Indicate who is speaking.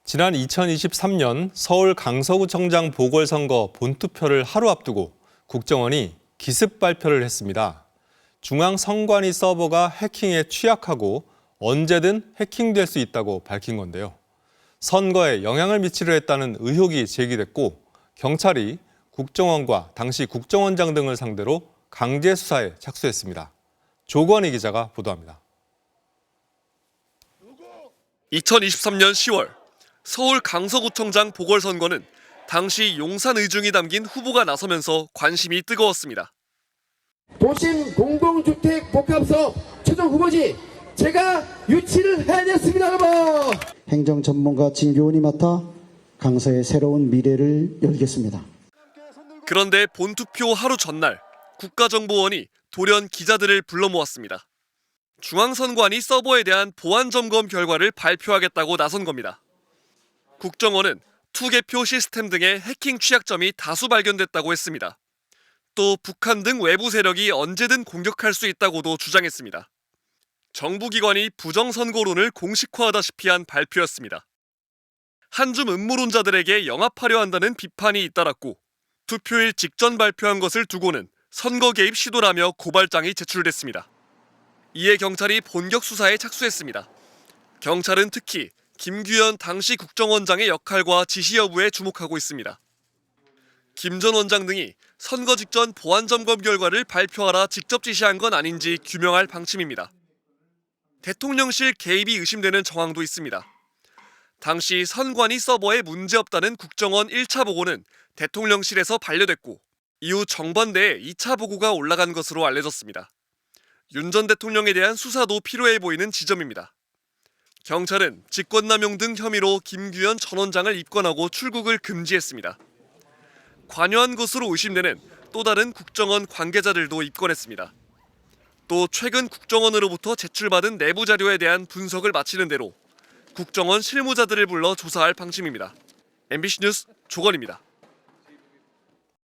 Speaker 1: 지난 2023년 서울 강서구청장 보궐선거 본투표를 하루 앞두고 국정원이 기습 발표를 했습니다. 중앙선관위 서버가 해킹에 취약하고 언제든 해킹될 수 있다고 밝힌 건데요. 선거에 영향을 미치려 했다는 의혹이 제기됐고 경찰이 국정원과 당시 국정원장 등을 상대로 강제 수사에 착수했습니다. 조건희 기자가 보도합니다.
Speaker 2: 2023년 10월 서울 강서구청장 보궐선거는 당시 용산 의중이 담긴 후보가 나서면서 관심이 뜨거웠습니다.
Speaker 3: 도심 공동주택 복합사업 최종 후보지 제가 유치를 해냈습니다, 여러분.
Speaker 4: 행정 전문가 진교원이 맡아 강서의 새로운 미래를 열겠습니다.
Speaker 2: 그런데 본투표 하루 전날 국가정보원이 돌연 기자들을 불러 모았습니다. 중앙선관위 서버에 대한 보안 점검 결과를 발표하겠다고 나선 겁니다. 국정원은 투개표 시스템 등의 해킹 취약점이 다수 발견됐다고 했습니다. 또 북한 등 외부 세력이 언제든 공격할 수 있다고도 주장했습니다. 정부기관이 부정선거론을 공식화하다시피 한 발표였습니다. 한줌 음모론자들에게 영합하려 한다는 비판이 잇따랐고 투표일 직전 발표한 것을 두고는 선거 개입 시도라며 고발장이 제출됐습니다. 이에 경찰이 본격 수사에 착수했습니다. 경찰은 특히 김규현 당시 국정원장의 역할과 지시 여부에 주목하고 있습니다. 김 전 원장 등이 선거 직전 보안 점검 결과를 발표하라 직접 지시한 건 아닌지 규명할 방침입니다. 대통령실 개입이 의심되는 정황도 있습니다. 당시 선관위 서버에 문제없다는 국정원 1차 보고는 대통령실에서 반려됐고 이후 정반대에 2차 보고가 올라간 것으로 알려졌습니다. 윤 전 대통령에 대한 수사도 필요해 보이는 지점입니다. 경찰은 직권남용 등 혐의로 김규현 전 원장을 입건하고 출국을 금지했습니다. 관여한 것으로 의심되는 또 다른 국정원 관계자들도 입건했습니다. 또 최근 국정원으로부터 제출받은 내부 자료에 대한 분석을 마치는 대로 국정원 실무자들을 불러 조사할 방침입니다. MBC 뉴스 조건입니다.